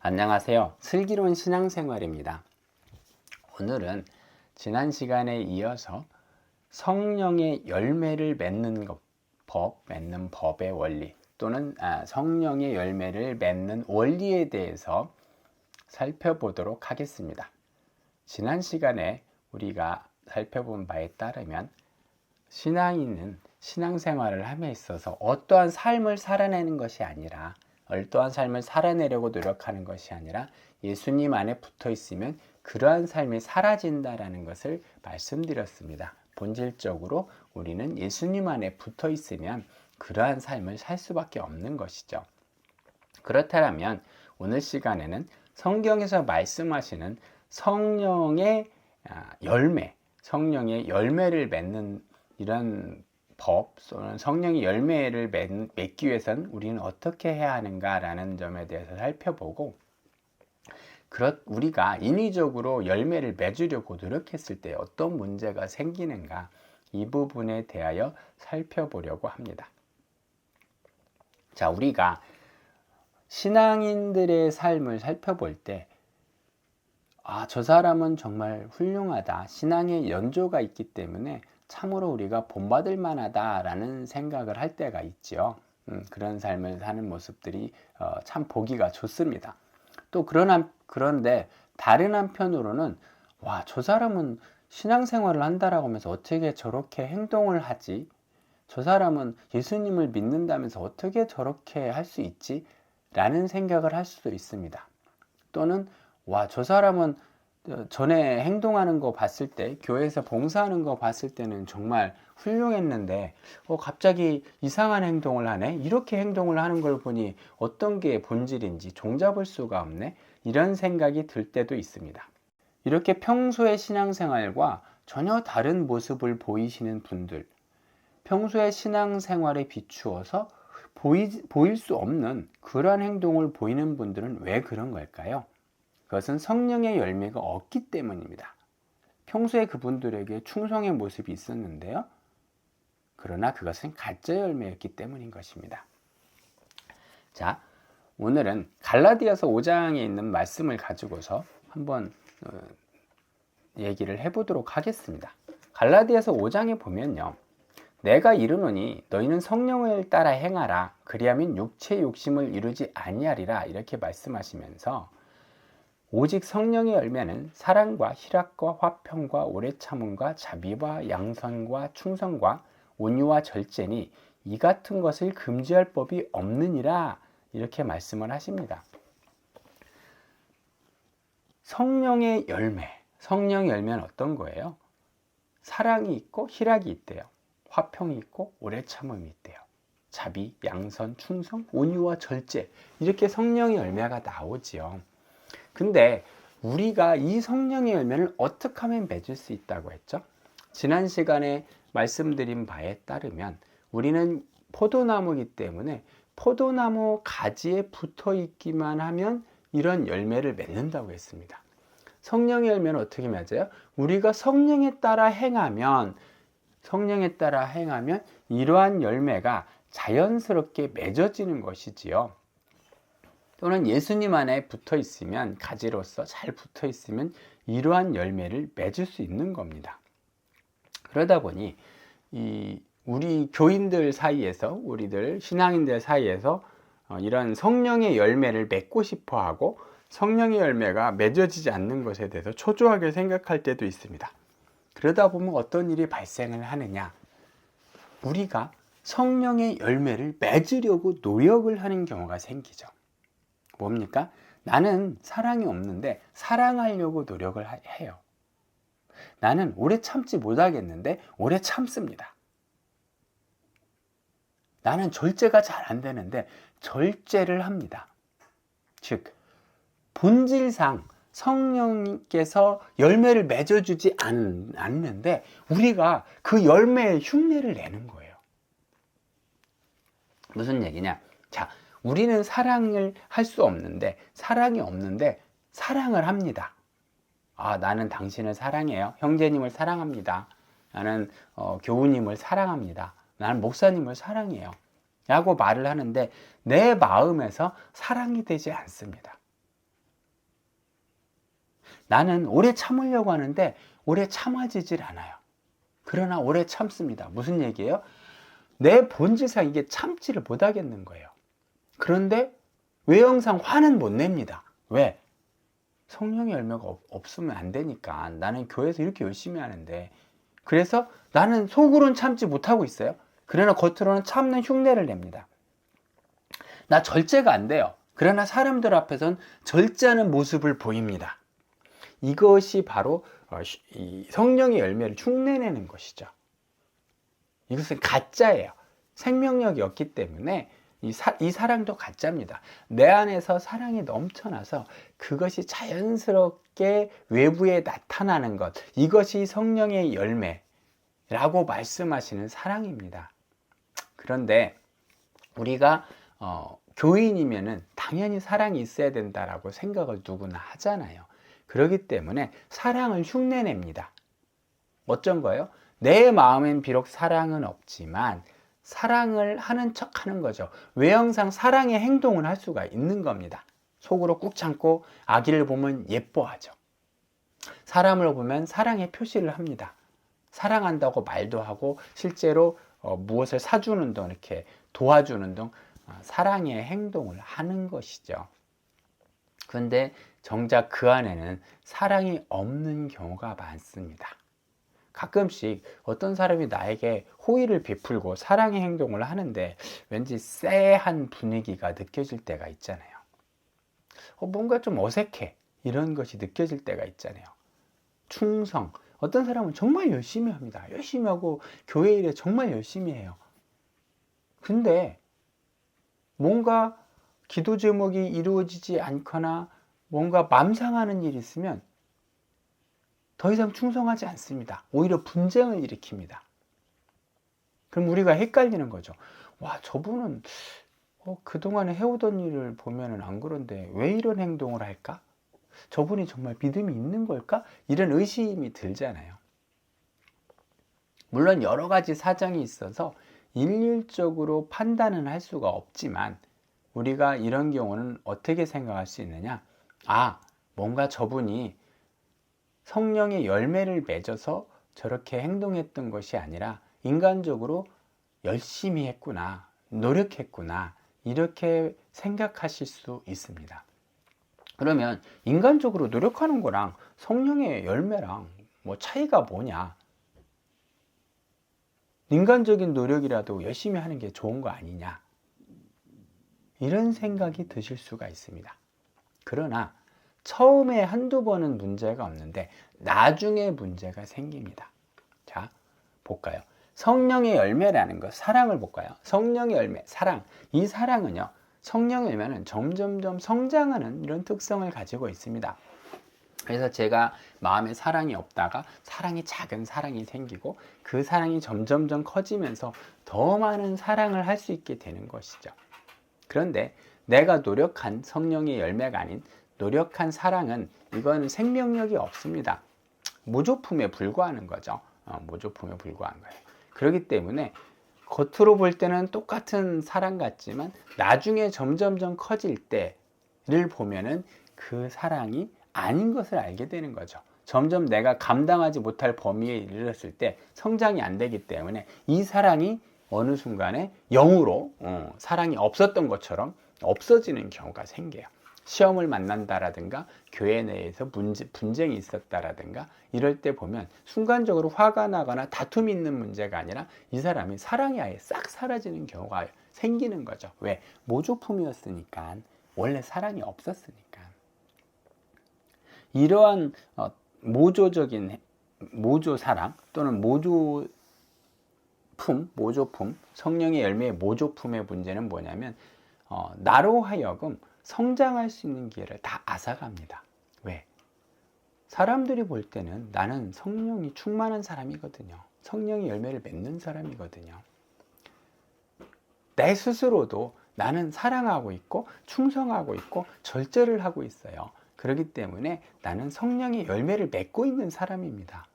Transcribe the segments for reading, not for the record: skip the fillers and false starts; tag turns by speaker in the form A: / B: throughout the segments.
A: 안녕하세요. 슬기로운 신앙생활입니다. 오늘은 지난 시간에 이어서 성령의 열매를 맺는 맺는 법의 원리 또는 성령의 열매를 맺는 원리에 대해서 살펴보도록 하겠습니다. 지난 시간에 우리가 살펴본 바에 따르면 신앙인은 신앙생활을 함에 있어서 어떠한 삶을 살아내는 것이 아니라 어떠한 삶을 살아내려고 노력하는 것이 아니라 예수님 안에 붙어 있으면 그러한 삶이 사라진다라는 것을 말씀드렸습니다. 본질적으로 우리는 예수님 안에 붙어 있으면 그러한 삶을 살 수밖에 없는 것이죠. 그렇다면 오늘 시간에는 성경에서 말씀하시는 성령의 열매, 성령의 열매를 맺는 이런 법, 또는 성령의 열매를 맺기 위해서는 우리는 어떻게 해야 하는가라는 점에 대해서 살펴보고, 우리가 인위적으로 열매를 맺으려고 노력했을 때 어떤 문제가 생기는가, 이 부분에 대하여 살펴보려고 합니다. 자, 우리가 신앙인들의 삶을 살펴볼 때, 저 사람은 정말 훌륭하다, 신앙의 연조가 있기 때문에 참으로 우리가 본받을 만하다라는 생각을 할 때가 있죠. 그런 삶을 사는 모습들이 참 보기가 좋습니다. 또 그런데 다른 한편으로는 저 사람은 신앙생활을 한다라고 하면서 어떻게 저렇게 행동을 하지? 저 사람은 예수님을 믿는다면서 어떻게 저렇게 할 수 있지? 라는 생각을 할 수도 있습니다. 또는 저 사람은 전에 행동하는 거 봤을 때, 교회에서 봉사하는 거 봤을 때는 정말 훌륭했는데 갑자기 이상한 행동을 하네? 이렇게 행동을 하는 걸 보니 어떤 게 본질인지 종잡을 수가 없네? 이런 생각이 들 때도 있습니다. 이렇게 평소의 신앙생활과 전혀 다른 모습을 보이시는 분들, 평소의 신앙생활에 비추어서 보일 수 없는 그러한 행동을 보이는 분들은 왜 그런 걸까요? 그것은 성령의 열매가 없기 때문입니다. 평소에 그분들에게 충성의 모습이 있었는데요. 그러나 그것은 가짜 열매였기 때문인 것입니다. 자, 오늘은 갈라디아서 5장에 있는 말씀을 가지고서 한번 얘기를 해보도록 하겠습니다. 갈라디아서 5장에 보면요. 내가 이르노니 너희는 성령을 따라 행하라. 그리하면 육체의 욕심을 이루지 아니하리라. 이렇게 말씀하시면서 오직 성령의 열매는 사랑과 희락과 화평과 오래 참음과 자비와 양선과 충성과 온유와 절제니 이 같은 것을 금지할 법이 없느니라. 이렇게 말씀을 하십니다. 성령의 열매는 어떤 거예요? 사랑이 있고 희락이 있대요. 화평이 있고 오래 참음이 있대요. 자비, 양선, 충성, 온유와 절제, 이렇게 성령의 열매가 나오지요. 근데 우리가 이 성령의 열매를 어떻게 하면 맺을 수 있다고 했죠? 지난 시간에 말씀드린 바에 따르면 우리는 포도나무이기 때문에 포도나무 가지에 붙어 있기만 하면 이런 열매를 맺는다고 했습니다. 성령의 열매는 어떻게 맺어요? 우리가 성령에 따라 행하면 이러한 열매가 자연스럽게 맺어지는 것이지요. 또는 예수님 안에 붙어 있으면, 가지로서 잘 붙어 있으면 이러한 열매를 맺을 수 있는 겁니다. 그러다 보니 우리 교인들 사이에서, 우리들 신앙인들 사이에서 이런 성령의 열매를 맺고 싶어 하고 성령의 열매가 맺어지지 않는 것에 대해서 초조하게 생각할 때도 있습니다. 그러다 보면 어떤 일이 발생을 하느냐? 우리가 성령의 열매를 맺으려고 노력을 하는 경우가 생기죠. 뭡니까? 나는 사랑이 없는데 사랑하려고 노력을 해요. 나는 오래 참지 못하겠는데 오래 참습니다. 나는 절제가 잘 안 되는데 절제를 합니다. 즉, 본질상 성령께서 열매를 맺어주지 않는데 우리가 그 열매의 흉내를 내는 거예요. 무슨 얘기냐? 자, 우리는 사랑을 할 수 없는데, 사랑이 없는데 사랑을 합니다. 나는 당신을 사랑해요. 형제님을 사랑합니다. 나는 교우님을 사랑합니다. 나는 목사님을 사랑해요. 라고 말을 하는데 내 마음에서 사랑이 되지 않습니다. 나는 오래 참으려고 하는데 오래 참아지질 않아요. 그러나 오래 참습니다. 무슨 얘기예요? 내 본질상 이게 참지를 못하겠는 거예요. 그런데 외형상 화는 못 냅니다. 왜? 성령의 열매가 없으면 안 되니까. 나는 교회에서 이렇게 열심히 하는데. 그래서 나는 속으로는 참지 못하고 있어요. 그러나 겉으로는 참는 흉내를 냅니다. 나 절제가 안 돼요. 그러나 사람들 앞에선 절제하는 모습을 보입니다. 이것이 바로 이 성령의 열매를 흉내내는 것이죠. 이것은 가짜예요. 생명력이 없기 때문에 이 사랑도 가짜입니다. 내 안에서 사랑이 넘쳐나서 그것이 자연스럽게 외부에 나타나는 것, 이것이 성령의 열매라고 말씀하시는 사랑입니다. 그런데 우리가 교인이면은 당연히 사랑이 있어야 된다라고 생각을 누구나 하잖아요. 그렇기 때문에 사랑을 흉내냅니다. 어쩐 거예요? 내 마음엔 비록 사랑은 없지만 사랑을 하는 척 하는 거죠. 외형상 사랑의 행동을 할 수가 있는 겁니다. 속으로 꾹 참고 아기를 보면 예뻐하죠. 사람을 보면 사랑의 표시를 합니다. 사랑한다고 말도 하고 실제로 무엇을 사주는 등 이렇게 도와주는 등 사랑의 행동을 하는 것이죠. 그런데 정작 그 안에는 사랑이 없는 경우가 많습니다. 가끔씩 어떤 사람이 나에게 호의를 베풀고 사랑의 행동을 하는데 왠지 쎄한 분위기가 느껴질 때가 있잖아요. 뭔가 좀 어색해. 이런 것이 느껴질 때가 있잖아요. 충성. 어떤 사람은 정말 열심히 합니다. 열심히 하고 교회 일에 정말 열심히 해요. 근데 뭔가 기도 제목이 이루어지지 않거나 뭔가 맘상하는 일이 있으면 더 이상 충성하지 않습니다. 오히려 분쟁을 일으킵니다. 그럼 우리가 헷갈리는 거죠. 와, 저분은 그동안에 해오던 일을 보면은 안 그런데 왜 이런 행동을 할까? 저분이 정말 믿음이 있는 걸까? 이런 의심이 들잖아요. 물론 여러 가지 사정이 있어서 일률적으로 판단은 할 수가 없지만 우리가 이런 경우는 어떻게 생각할 수 있느냐? 뭔가 저분이 성령의 열매를 맺어서 저렇게 행동했던 것이 아니라 인간적으로 열심히 했구나, 노력했구나, 이렇게 생각하실 수 있습니다. 그러면 인간적으로 노력하는 거랑 성령의 열매랑 뭐 차이가 뭐냐? 인간적인 노력이라도 열심히 하는 게 좋은 거 아니냐? 이런 생각이 드실 수가 있습니다. 그러나 처음에 한두 번은 문제가 없는데 나중에 문제가 생깁니다. 자, 볼까요? 성령의 열매라는 것, 사랑을 볼까요? 성령의 열매, 사랑. 이 사랑은요, 성령의 열매는 점점점 성장하는 이런 특성을 가지고 있습니다. 그래서 제가 마음에 사랑이 없다가 작은 사랑이 생기고 그 사랑이 점점점 커지면서 더 많은 사랑을 할 수 있게 되는 것이죠. 그런데 내가 노력한 성령의 열매가 아닌 노력한 사랑은 이건 생명력이 없습니다. 모조품에 불과하는 거죠. 모조품에 불과한 거예요. 그렇기 때문에 겉으로 볼 때는 똑같은 사랑 같지만 나중에 점점점 커질 때를 보면은 그 사랑이 아닌 것을 알게 되는 거죠. 점점 내가 감당하지 못할 범위에 이르렀을 때 성장이 안 되기 때문에 이 사랑이 어느 순간에 영으로 사랑이 없었던 것처럼 없어지는 경우가 생겨요. 시험을 만난다라든가 교회 내에서 분쟁이 있었다라든가 이럴 때 보면 순간적으로 화가 나거나 다툼이 있는 문제가 아니라 이 사람이 사랑이 아예 싹 사라지는 경우가 생기는 거죠. 왜? 모조품이었으니까. 원래 사랑이 없었으니까. 이러한 모조적인 모조사랑 또는 모조품, 성령의 열매의 모조품의 문제는 뭐냐면 나로 하여금 성장할 수 있는 기회를 다 앗아갑니다. 왜? 사람들이 볼 때는 나는 성령이 충만한 사람이거든요. 성령의 열매를 맺는 사람이거든요. 내 스스로도 나는 사랑하고 있고 충성하고 있고 절제를 하고 있어요. 그렇기 때문에 나는 성령의 열매를 맺고 있는 사람입니다.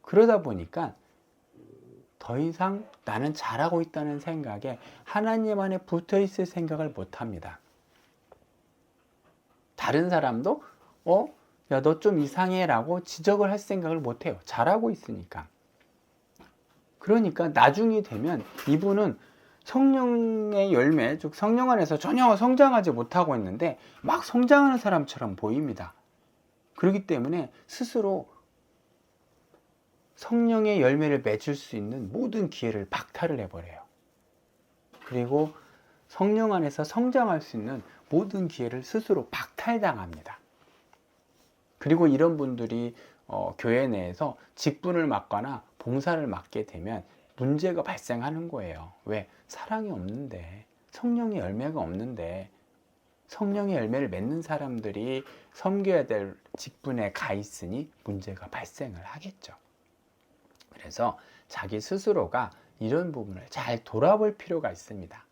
A: 그러다 보니까 더 이상 나는 잘하고 있다는 생각에 하나님 안에 붙어 있을 생각을 못 합니다. 다른 사람도 야, 너 좀 이상해 라고 지적을 할 생각을 못 해요. 잘하고 있으니까. 그러니까 나중이 되면 이분은 성령의 열매, 즉 성령 안에서 전혀 성장하지 못하고 있는데 막 성장하는 사람처럼 보입니다. 그렇기 때문에 스스로 성령의 열매를 맺을 수 있는 모든 기회를 박탈을 해버려요. 그리고 성령 안에서 성장할 수 있는 모든 기회를 스스로 박탈당합니다. 그리고 이런 분들이 교회 내에서 직분을 맡거나 봉사를 맡게 되면 문제가 발생하는 거예요. 왜? 사랑이 없는데, 성령의 열매가 없는데, 성령의 열매를 맺는 사람들이 섬겨야 될 직분에 가 있으니 문제가 발생을 하겠죠. 그래서 자기 스스로가 이런 부분을 잘 돌아볼 필요가 있습니다.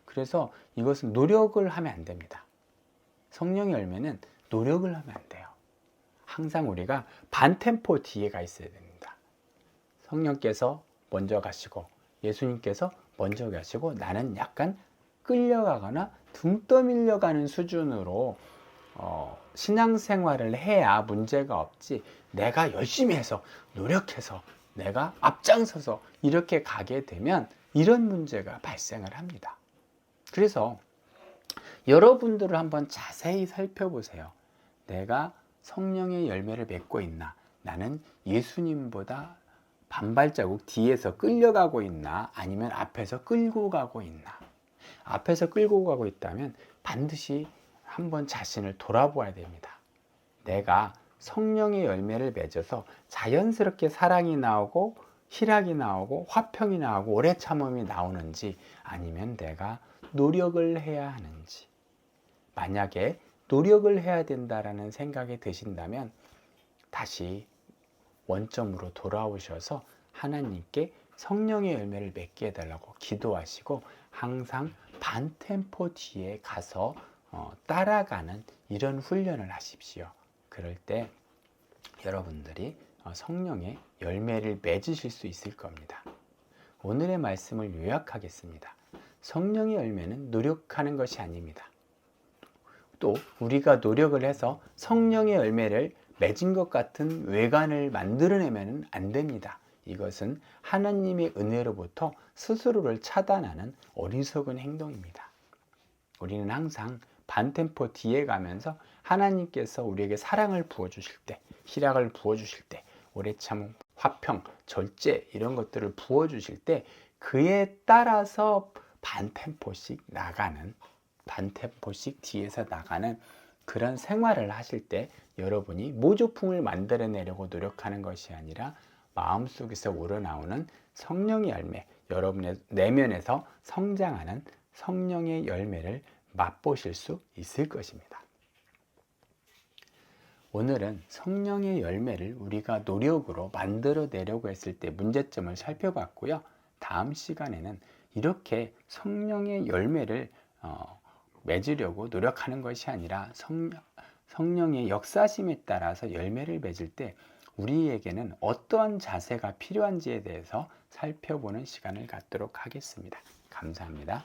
A: 그래서 이것은 노력을 하면 안 됩니다. 성령의 열매는 노력을 하면 안 돼요. 항상 우리가 반템포 뒤에 가 있어야 됩니다. 성령께서 먼저 가시고 예수님께서 먼저 가시고 나는 약간 끌려가거나 등 떠밀려가는 수준으로 신앙생활을 해야 문제가 없지, 내가 열심히 해서 노력해서 내가 앞장서서 이렇게 가게 되면 이런 문제가 발생을 합니다. 그래서 여러분들을 한번 자세히 살펴보세요. 내가 성령의 열매를 맺고 있나? 나는 예수님보다 반발자국 뒤에서 끌려가고 있나? 아니면 앞에서 끌고 가고 있나? 앞에서 끌고 가고 있다면 반드시 한번 자신을 돌아보아야 됩니다. 내가 성령의 열매를 맺어서 자연스럽게 사랑이 나오고 희락이 나오고 화평이 나오고 오래 참음이 나오는지, 아니면 내가 노력을 해야 하는지. 만약에 노력을 해야 된다라는 생각이 드신다면 다시 원점으로 돌아오셔서 하나님께 성령의 열매를 맺게 해달라고 기도하시고 항상 반템포 뒤에 가서 따라가는 이런 훈련을 하십시오. 그럴 때 여러분들이 성령의 열매를 맺으실 수 있을 겁니다. 오늘의 말씀을 요약하겠습니다. 성령의 열매는 노력하는 것이 아닙니다. 또 우리가 노력을 해서 성령의 열매를 맺은 것 같은 외관을 만들어내면 안 됩니다. 이것은 하나님의 은혜로부터 스스로를 차단하는 어리석은 행동입니다. 우리는 항상 반템포 뒤에 가면서 하나님께서 우리에게 사랑을 부어주실 때, 희락을 부어주실 때, 오래 참음, 화평, 절제 이런 것들을 부어주실 때 그에 따라서 반템포씩 뒤에서 나가는 그런 생활을 하실 때 여러분이 모조품을 만들어내려고 노력하는 것이 아니라 마음속에서 우러나오는 성령의 열매, 여러분의 내면에서 성장하는 성령의 열매를 맛보실 수 있을 것입니다. 오늘은 성령의 열매를 우리가 노력으로 만들어내려고 했을 때 문제점을 살펴봤고요. 다음 시간에는 이렇게 성령의 열매를 맺으려고 노력하는 것이 아니라 성령의 역사심에 따라서 열매를 맺을 때 우리에게는 어떠한 자세가 필요한지에 대해서 살펴보는 시간을 갖도록 하겠습니다. 감사합니다.